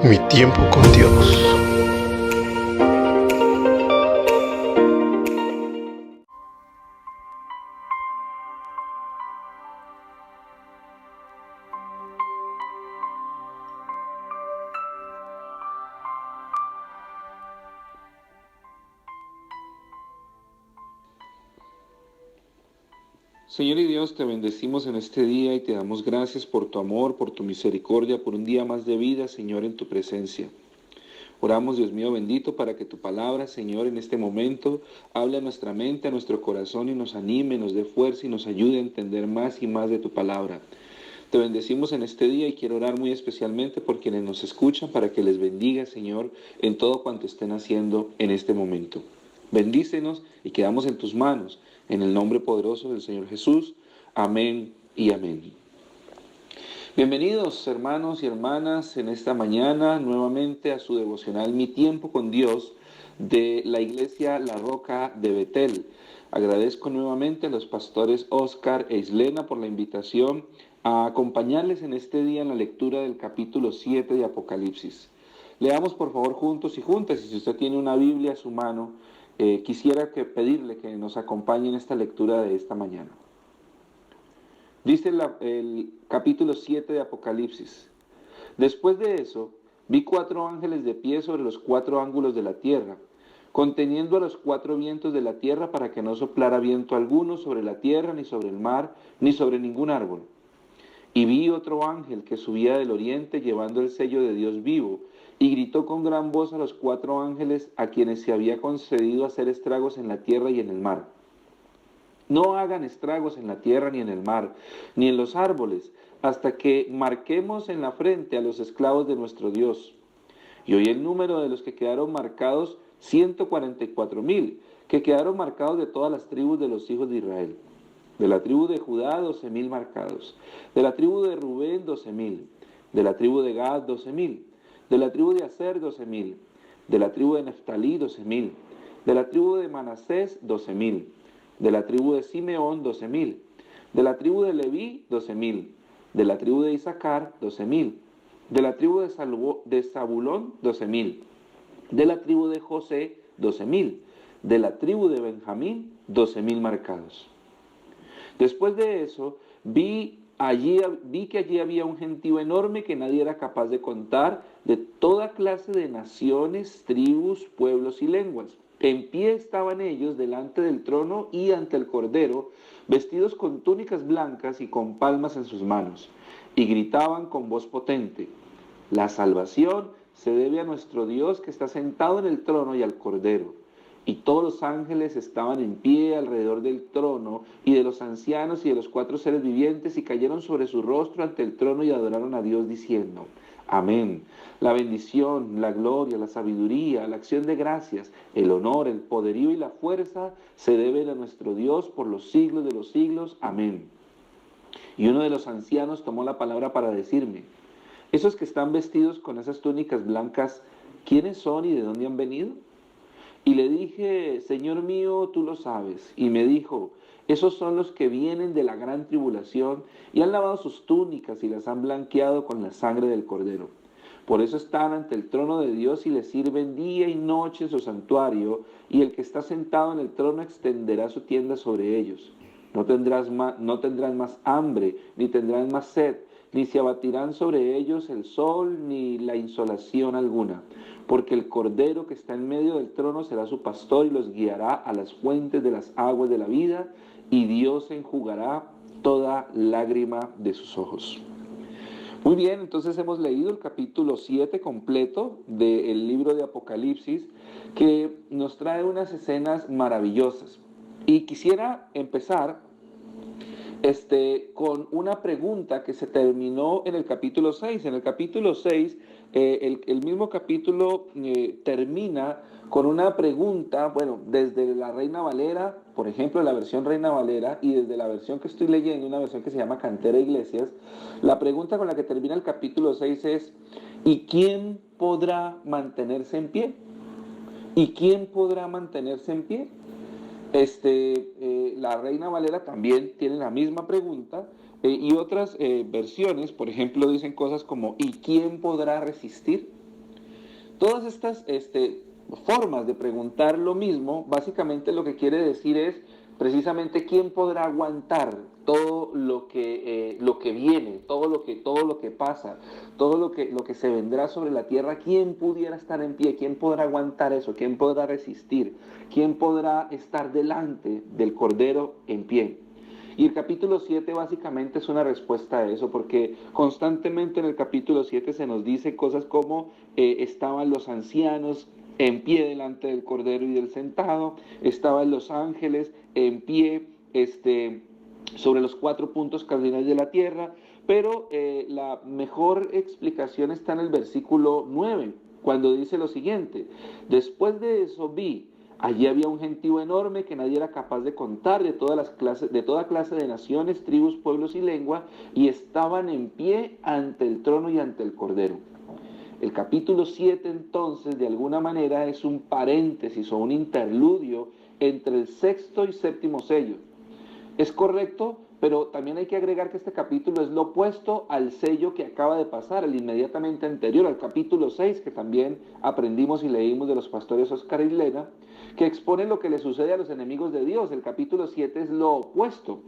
Mi tiempo con Dios. Señor y Dios, te bendecimos en este día y te damos gracias por tu amor, por tu misericordia, por un día más de vida, Señor, en tu presencia. Oramos, Dios mío bendito, para que tu palabra, Señor, en este momento hable a nuestra mente, a nuestro corazón y nos anime, nos dé fuerza y nos ayude a entender más y más de tu palabra. Te bendecimos en este día y quiero orar muy especialmente por quienes nos escuchan para que les bendiga, Señor, en todo cuanto estén haciendo en este momento. Bendícenos y quedamos en tus manos, en el nombre poderoso del Señor Jesús. Amén y amén. Bienvenidos hermanos y hermanas en esta mañana nuevamente a su devocional Mi Tiempo con Dios de la iglesia La Roca de Betel. Agradezco nuevamente a los pastores Oscar e Islena por la invitación a acompañarles en este día en la lectura del capítulo 7 de Apocalipsis. Leamos por favor juntos y juntas, y si usted tiene una Biblia a su mano, quisiera pedirle que nos acompañe en esta lectura de esta mañana. Dice el capítulo 7 de Apocalipsis: Después de eso, vi 4 ángeles de pie sobre los 4 ángulos de la tierra, conteniendo a los 4 vientos de la tierra para que no soplara viento alguno sobre la tierra, ni sobre el mar, ni sobre ningún árbol. Y vi otro ángel que subía del oriente llevando el sello de Dios vivo, y gritó con gran voz a los 4 ángeles a quienes se había concedido hacer estragos en la tierra y en el mar: No hagan estragos en la tierra ni en el mar, ni en los árboles, hasta que marquemos en la frente a los esclavos de nuestro Dios. Y oí el número de los que quedaron marcados, 144,000, que quedaron marcados de todas las tribus de los hijos de Israel. De la tribu de Judá, 12,000 marcados. De la tribu de Rubén, 12,000. De la tribu de Gad, 12,000. De la tribu de Aser, 12,000. De la tribu de Neftalí, 12,000. De la tribu de Manasés, 12,000. De la tribu de Simeón, 12,000. De la tribu de Leví, 12,000. De la tribu de Isaacar, 12,000. De la tribu de Zabulón, 12,000. De la tribu de José, 12,000. De la tribu de Benjamín, 12,000 marcados. Después de eso, vi que allí había un gentío enorme que nadie era capaz de contar, de toda clase de naciones, tribus, pueblos y lenguas. En pie estaban ellos delante del trono y ante el Cordero, vestidos con túnicas blancas y con palmas en sus manos, y gritaban con voz potente: La salvación se debe a nuestro Dios que está sentado en el trono y al Cordero. Y todos los ángeles estaban en pie alrededor del trono y de los ancianos y de los 4 seres vivientes, y cayeron sobre su rostro ante el trono y adoraron a Dios diciendo: Amén. La bendición, la gloria, la sabiduría, la acción de gracias, el honor, el poderío y la fuerza se deben a nuestro Dios por los siglos de los siglos. Amén. Y uno de los ancianos tomó la palabra para decirme: Esos que están vestidos con esas túnicas blancas, ¿quiénes son y de dónde han venido? Y le dije: Señor mío, tú lo sabes. Y me dijo: Esos son los que vienen de la gran tribulación y han lavado sus túnicas y las han blanqueado con la sangre del Cordero. Por eso están ante el trono de Dios y le sirven día y noche en su santuario, y el que está sentado en el trono extenderá su tienda sobre ellos. No tendrán más hambre, ni tendrán más sed, ni se abatirán sobre ellos el sol ni la insolación alguna, porque el Cordero que está en medio del trono será su pastor y los guiará a las fuentes de las aguas de la vida, y Dios enjugará toda lágrima de sus ojos. Muy bien, entonces hemos leído el capítulo 7 completo del libro de Apocalipsis, que nos trae unas escenas maravillosas. Y quisiera empezar con una pregunta que se terminó en el capítulo 6. En el capítulo 6, el mismo capítulo termina con una pregunta, bueno, desde la Reina Valera, por ejemplo, la versión Reina Valera, y desde la versión que estoy leyendo, una versión que se llama Cantera Iglesias, la pregunta con la que termina el capítulo 6 es: ¿y quién podrá mantenerse en pie? ¿Y quién podrá mantenerse en pie? La Reina Valera también tiene la misma pregunta, y otras versiones, por ejemplo, dicen cosas como: ¿y quién podrá resistir? Todas estas formas de preguntar lo mismo, básicamente lo que quiere decir es precisamente quién podrá aguantar todo lo que viene, todo lo que pasa, todo lo que se vendrá sobre la tierra, quién pudiera estar en pie, quién podrá aguantar eso, quién podrá resistir, quién podrá estar delante del Cordero en pie. Y el capítulo 7 básicamente es una respuesta a eso, porque constantemente en el capítulo 7 se nos dice cosas como estaban los ancianos en pie delante del Cordero y del sentado, estaban los ángeles en pie sobre los 4 puntos cardinales de la tierra, pero la mejor explicación está en el versículo 9, cuando dice lo siguiente: después de eso vi, allí había un gentío enorme que nadie era capaz de contar, de toda clase de naciones, tribus, pueblos y lengua, y estaban en pie ante el trono y ante el Cordero. El capítulo 7 entonces de alguna manera es un paréntesis o un interludio entre el sexto y séptimo sello. Es correcto, pero también hay que agregar que este capítulo es lo opuesto al sello que acaba de pasar, el inmediatamente anterior, al capítulo 6, que también aprendimos y leímos de los pastores Oscar y Lena, que expone lo que le sucede a los enemigos de Dios. El capítulo 7 es lo opuesto,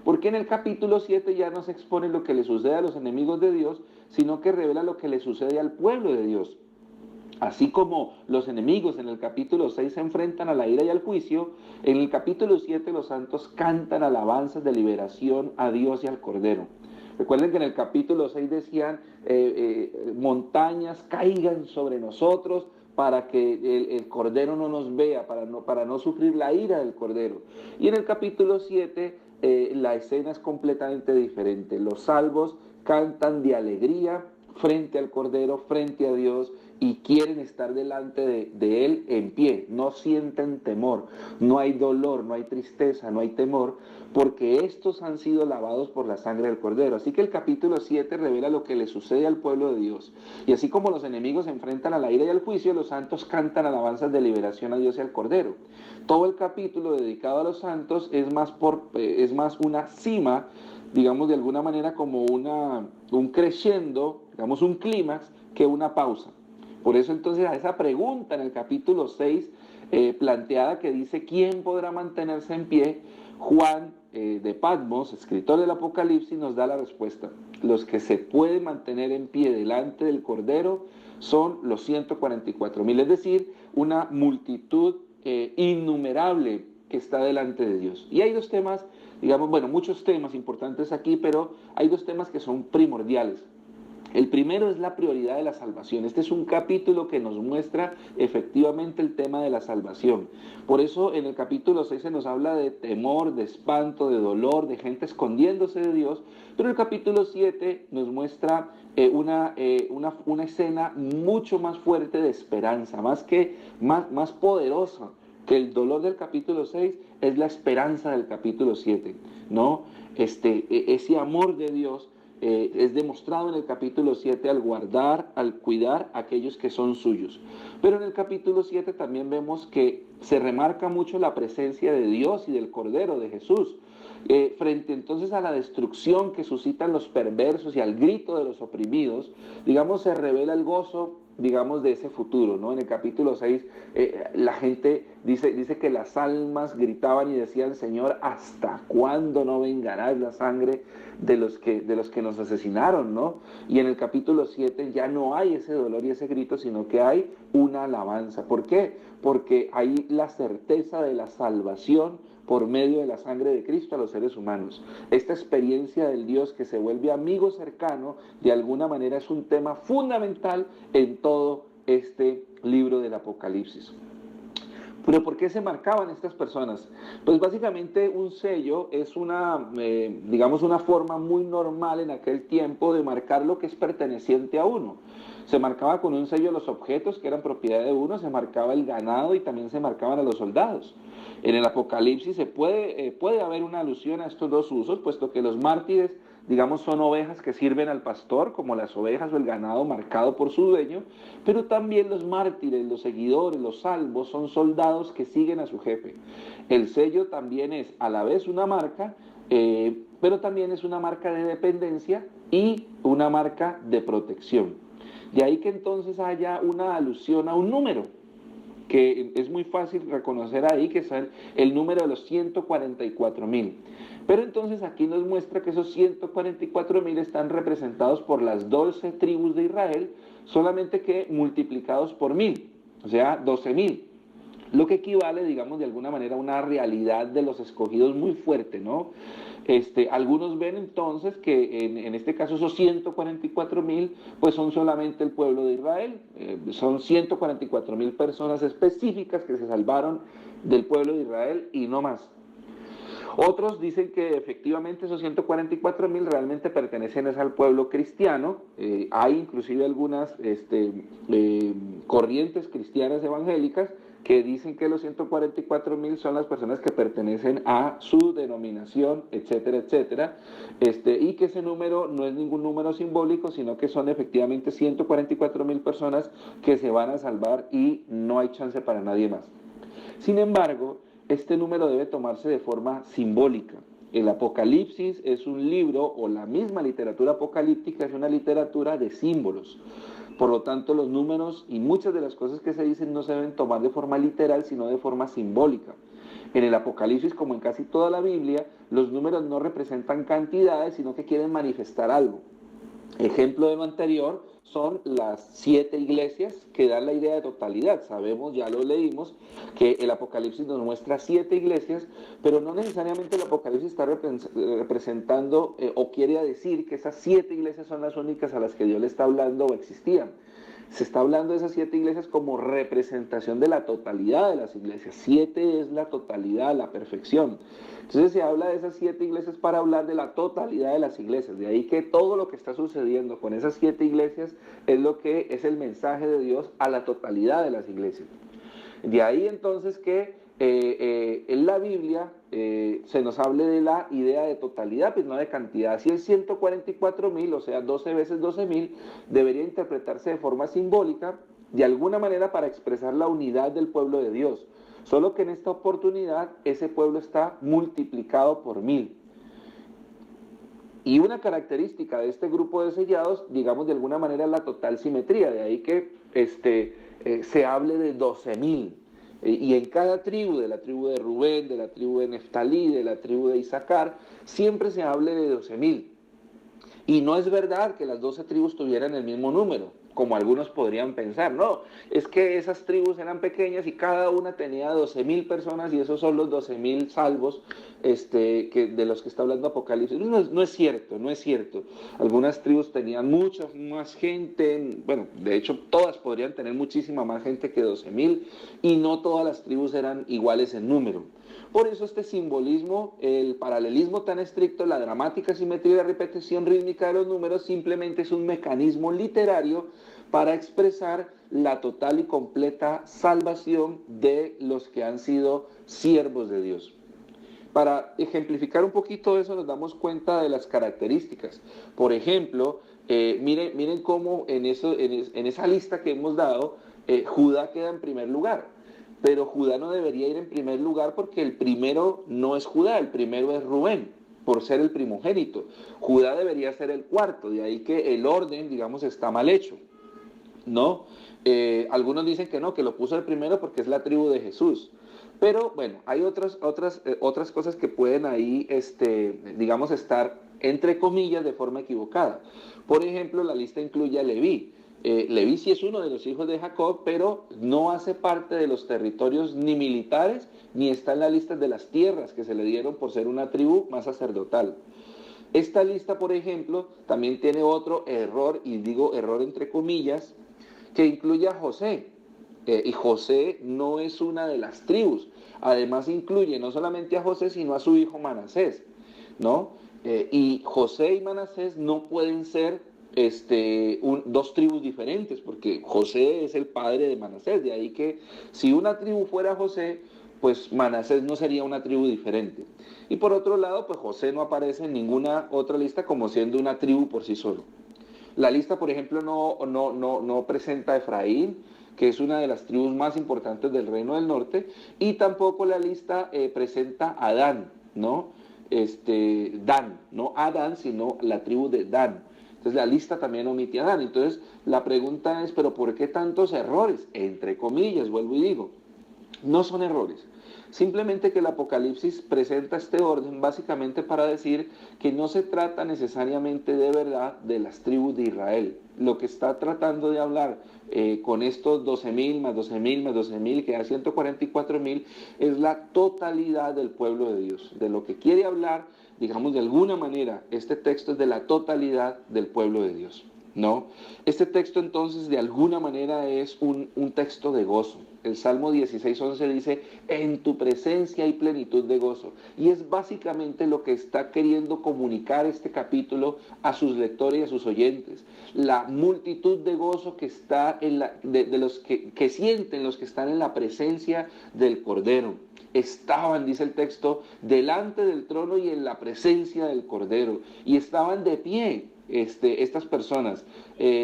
porque en el capítulo 7 ya no se expone lo que le sucede a los enemigos de Dios, sino que revela lo que le sucede al pueblo de Dios. Así como los enemigos en el capítulo 6 se enfrentan a la ira y al juicio, en el capítulo 7 los santos cantan alabanzas de liberación a Dios y al Cordero. Recuerden que en el capítulo 6 decían, montañas caigan sobre nosotros para que el Cordero no nos vea, para no sufrir la ira del Cordero. Y en el capítulo 7 la escena es completamente diferente. Los salvos cantan de alegría frente al Cordero, frente a Dios, y quieren estar delante de Él en pie. No sienten temor, no hay dolor, no hay tristeza, no hay temor, porque estos han sido lavados por la sangre del Cordero. Así que el capítulo 7 revela lo que le sucede al pueblo de Dios. Y así como los enemigos se enfrentan a la ira y al juicio, los santos cantan alabanzas de liberación a Dios y al Cordero. Todo el capítulo dedicado a los santos es más una cima, digamos de alguna manera como un crescendo, digamos un clímax, que una pausa. Por eso entonces a esa pregunta en el capítulo 6 planteada que dice ¿quién podrá mantenerse en pie? Juan de Patmos, escritor del Apocalipsis, nos da la respuesta. Los que se pueden mantener en pie delante del Cordero son los 144,000, es decir, una multitud innumerable que está delante de Dios. Y hay dos temas, digamos, bueno, muchos temas importantes aquí, pero hay dos temas que son primordiales. El primero es la prioridad de la salvación. Este es un capítulo que nos muestra efectivamente el tema de la salvación. Por eso en el capítulo 6 se nos habla de temor, de espanto, de dolor, de gente escondiéndose de Dios, pero el capítulo 7 nos muestra una escena mucho más fuerte de esperanza, más poderosa que el dolor del capítulo 6 es la esperanza del capítulo 7, ¿no? Ese amor de Dios es demostrado en el capítulo 7 al guardar, al cuidar a aquellos que son suyos. Pero en el capítulo 7 también vemos que se remarca mucho la presencia de Dios y del Cordero de Jesús. Frente entonces a la destrucción que suscitan los perversos y al grito de los oprimidos, digamos, se revela el gozo, digamos, de ese futuro, ¿no? En el capítulo 6 la gente dice que las almas gritaban y decían: Señor, ¿hasta cuándo no vengarás la sangre de los que nos asesinaron, ¿no? Y en el capítulo 7 ya no hay ese dolor y ese grito, sino que hay una alabanza. ¿Por qué? Porque hay la certeza de la salvación por medio de la sangre de Cristo a los seres humanos. Esta experiencia del Dios que se vuelve amigo cercano, de alguna manera es un tema fundamental en todo este libro del Apocalipsis. ¿Pero por qué se marcaban estas personas? Pues básicamente un sello es digamos, una forma muy normal en aquel tiempo de marcar lo que es perteneciente a uno. Se marcaba con un sello los objetos que eran propiedad de uno, se marcaba el ganado y también se marcaban a los soldados. En el Apocalipsis puede haber una alusión a estos dos usos, puesto que los mártires, digamos, son ovejas que sirven al pastor, como las ovejas o el ganado marcado por su dueño, pero también los mártires, los seguidores, los salvos, son soldados que siguen a su jefe. El sello también es a la vez una marca, pero también es una marca de dependencia y una marca de protección. De ahí que entonces haya una alusión a un número, que es muy fácil reconocer ahí, que es el número de los 144.000. Pero entonces aquí nos muestra que esos 144.000 están representados por las 12 tribus de Israel, solamente que multiplicados por 1.000, o sea, 12.000. Lo que equivale, digamos, de alguna manera a una realidad de los escogidos muy fuerte, ¿no? Algunos ven entonces que en este caso esos 144.000 pues son solamente el pueblo de Israel, son 144.000 personas específicas que se salvaron del pueblo de Israel y no más. Otros dicen que efectivamente esos 144.000 realmente pertenecen al pueblo cristiano. Hay inclusive algunas corrientes cristianas evangélicas que dicen que los 144.000 son las personas que pertenecen a su denominación, etcétera, etcétera, y que ese número no es ningún número simbólico, sino que son efectivamente 144.000 personas que se van a salvar y no hay chance para nadie más. Sin embargo, este número debe tomarse de forma simbólica. El Apocalipsis es un libro, o la misma literatura apocalíptica es una literatura de símbolos. Por lo tanto, los números y muchas de las cosas que se dicen no se deben tomar de forma literal, sino de forma simbólica. En el Apocalipsis, como en casi toda la Biblia, los números no representan cantidades, sino que quieren manifestar algo. Ejemplo de lo anterior son las 7 iglesias que dan la idea de totalidad. Sabemos, ya lo leímos, que el Apocalipsis nos muestra 7 iglesias, pero no necesariamente el Apocalipsis está representando o quiere decir que esas 7 iglesias son las únicas a las que Dios le está hablando o existían. Se está hablando de esas 7 iglesias como representación de la totalidad de las iglesias. 7 es la totalidad, la perfección. Entonces se habla de esas 7 iglesias para hablar de la totalidad de las iglesias. De ahí que todo lo que está sucediendo con esas 7 iglesias es lo que es el mensaje de Dios a la totalidad de las iglesias. De ahí entonces que en la Biblia se nos hable de la idea de totalidad, pues no de cantidad. Si el 144.000, o sea, 12 veces 12.000, debería interpretarse de forma simbólica, de alguna manera para expresar la unidad del pueblo de Dios. Solo que en esta oportunidad ese pueblo está multiplicado por 1.000. Y una característica de este grupo de sellados, digamos de alguna manera, es la total simetría. De ahí que se hable de 12.000. Y en cada tribu, de la tribu de Rubén, de la tribu de Neftalí, de la tribu de Isaacar, siempre se hable de 12.000. Y no es verdad que las 12 tribus tuvieran el mismo número, como algunos podrían pensar. No, es que esas tribus eran pequeñas y cada una tenía 12.000 personas y esos son los 12.000 salvos de los que está hablando Apocalipsis. No es cierto, no es cierto. Algunas tribus tenían mucha más gente, bueno, de hecho todas podrían tener muchísima más gente que 12.000 y no todas las tribus eran iguales en número. Por eso este simbolismo, el paralelismo tan estricto, la dramática simetría y la repetición rítmica de los números simplemente es un mecanismo literario para expresar la total y completa salvación de los que han sido siervos de Dios. Para ejemplificar un poquito eso nos damos cuenta de las características. Por ejemplo, miren cómo en esa lista que hemos dado, Judá queda en primer lugar. Pero Judá no debería ir en primer lugar porque el primero no es Judá, el primero es Rubén, por ser el primogénito. Judá debería ser el cuarto, de ahí que el orden, digamos, está mal hecho, ¿no? Algunos dicen que no, que lo puso el primero porque es la tribu de Jesús. Pero bueno, hay otras cosas que pueden ahí, digamos, estar entre comillas de forma equivocada. Por ejemplo, la lista incluye a Leví. Leví sí es uno de los hijos de Jacob, pero no hace parte de los territorios ni militares, ni está en la lista de las tierras que se le dieron por ser una tribu más sacerdotal. Esta lista, por ejemplo, también tiene otro error, y digo error entre comillas, que incluye a José. Y José no es una de las tribus. Además incluye no solamente a José, sino a su hijo Manasés, ¿no? Y José y Manasés no pueden ser dos tribus diferentes, porque José es el padre de Manasés. De ahí que si una tribu fuera José, pues Manasés no sería una tribu diferente. Y por otro lado, pues José no aparece en ninguna otra lista como siendo una tribu por sí solo. La lista, por ejemplo, no presenta a Efraín, que es una de las tribus más importantes del Reino del Norte, y tampoco la lista presenta a Dan, ¿no? Dan, no Adán, sino la tribu de Dan. Entonces la lista también omite a Adán. Entonces la pregunta es, ¿pero por qué tantos errores? Entre comillas, vuelvo y digo, no son errores. Simplemente que el Apocalipsis presenta este orden básicamente para decir que no se trata necesariamente de verdad de las tribus de Israel. Lo que está tratando de hablar con estos 12.000 más 12.000 más 12.000, que da 144.000, es la totalidad del pueblo de Dios. De lo que quiere hablar, digamos de alguna manera, este texto es de la totalidad del pueblo de Dios. ¿No? Este texto entonces de alguna manera es un texto de gozo. El Salmo 16:11 dice, en tu presencia hay plenitud de gozo. Y es básicamente lo que está queriendo comunicar este capítulo a sus lectores y a sus oyentes. La multitud de gozo que está de los que sienten los que están en la presencia del Cordero. Estaban, dice el texto, delante del trono y en la presencia del Cordero. Y estaban de pie. Estas personas.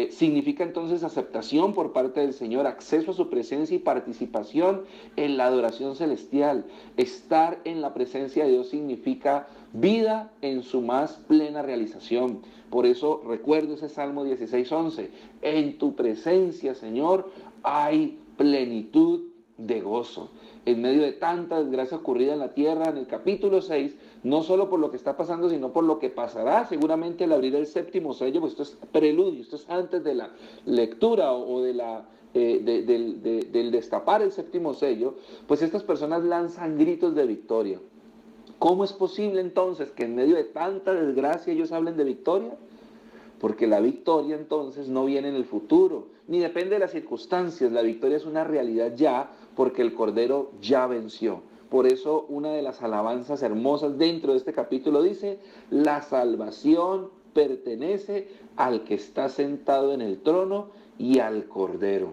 Significa entonces aceptación por parte del Señor, acceso a su presencia y participación en la adoración celestial. Estar en la presencia de Dios significa vida en su más plena realización. Por eso recuerdo ese Salmo 16:11. En tu presencia, Señor, hay plenitud de gozo. En medio de tanta desgracia ocurrida en la tierra, en el capítulo 6, no solo por lo que está pasando, sino por lo que pasará seguramente al abrir el séptimo sello, pues esto es preludio, esto es antes de la lectura o de del destapar el séptimo sello, pues estas personas lanzan gritos de victoria. ¿Cómo es posible entonces que en medio de tanta desgracia ellos hablen de victoria? Porque la victoria entonces no viene en el futuro, ni depende de las circunstancias. La victoria es una realidad ya, porque el Cordero ya venció. Por eso una de las alabanzas hermosas dentro de este capítulo dice, la salvación pertenece al que está sentado en el trono y al Cordero.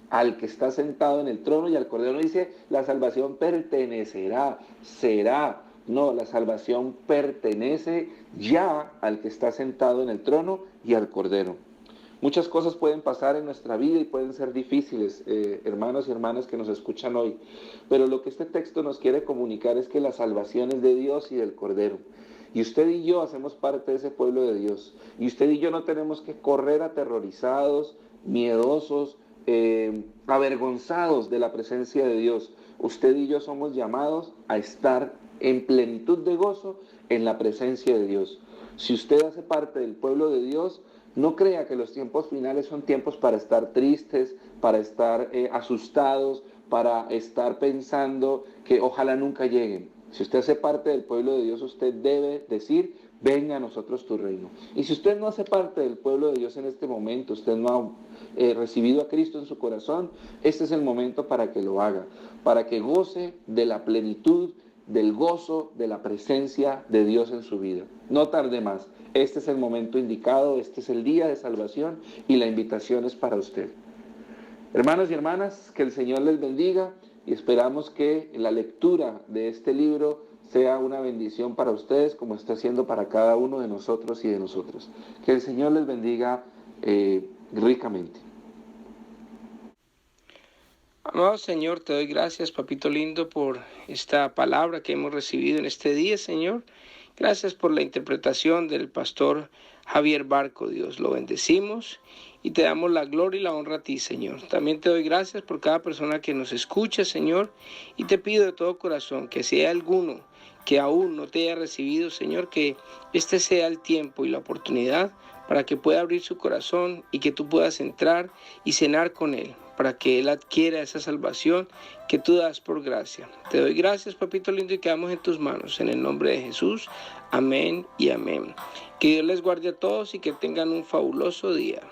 Al que está sentado en el trono y al Cordero. No dice, la salvación pertenecerá, será. No, la salvación pertenece ya al que está sentado en el trono y al Cordero. Muchas cosas pueden pasar en nuestra vida y pueden ser difíciles, hermanos y hermanas que nos escuchan hoy. Pero lo que este texto nos quiere comunicar es que la salvación es de Dios y del Cordero. Y usted y yo hacemos parte de ese pueblo de Dios. Y usted y yo no tenemos que correr aterrorizados, miedosos, avergonzados de la presencia de Dios. Usted y yo somos llamados a estar en plenitud de gozo en la presencia de Dios. Si usted hace parte del pueblo de Dios, no crea que los tiempos finales son tiempos para estar tristes, para estar asustados, para estar pensando que ojalá nunca lleguen. Si usted hace parte del pueblo de Dios, usted debe decir, venga a nosotros tu reino. Y si usted no hace parte del pueblo de Dios en este momento, usted no ha recibido a Cristo en su corazón, este es el momento para que lo haga, para que goce de la plenitud, del gozo, de la presencia de Dios en su vida. No tarde más, este es el momento indicado, este es el día de salvación y la invitación es para usted. Hermanos y hermanas, que el Señor les bendiga y esperamos que la lectura de este libro sea una bendición para ustedes como está siendo para cada uno de nosotros y de nosotras. Que el Señor les bendiga ricamente. Amado Señor, te doy gracias, papito lindo, por esta palabra que hemos recibido en este día, Señor. Gracias por la interpretación del pastor Javier Barco, Dios. Lo bendecimos y te damos la gloria y la honra a ti, Señor. También te doy gracias por cada persona que nos escucha, Señor, y te pido de todo corazón que si hay alguno que aún no te haya recibido, Señor, que este sea el tiempo y la oportunidad para que pueda abrir su corazón y que tú puedas entrar y cenar con él, para que él adquiera esa salvación que tú das por gracia. Te doy gracias, papito lindo, y quedamos en tus manos. En el nombre de Jesús, amén y amén. Que Dios les guarde a todos y que tengan un fabuloso día.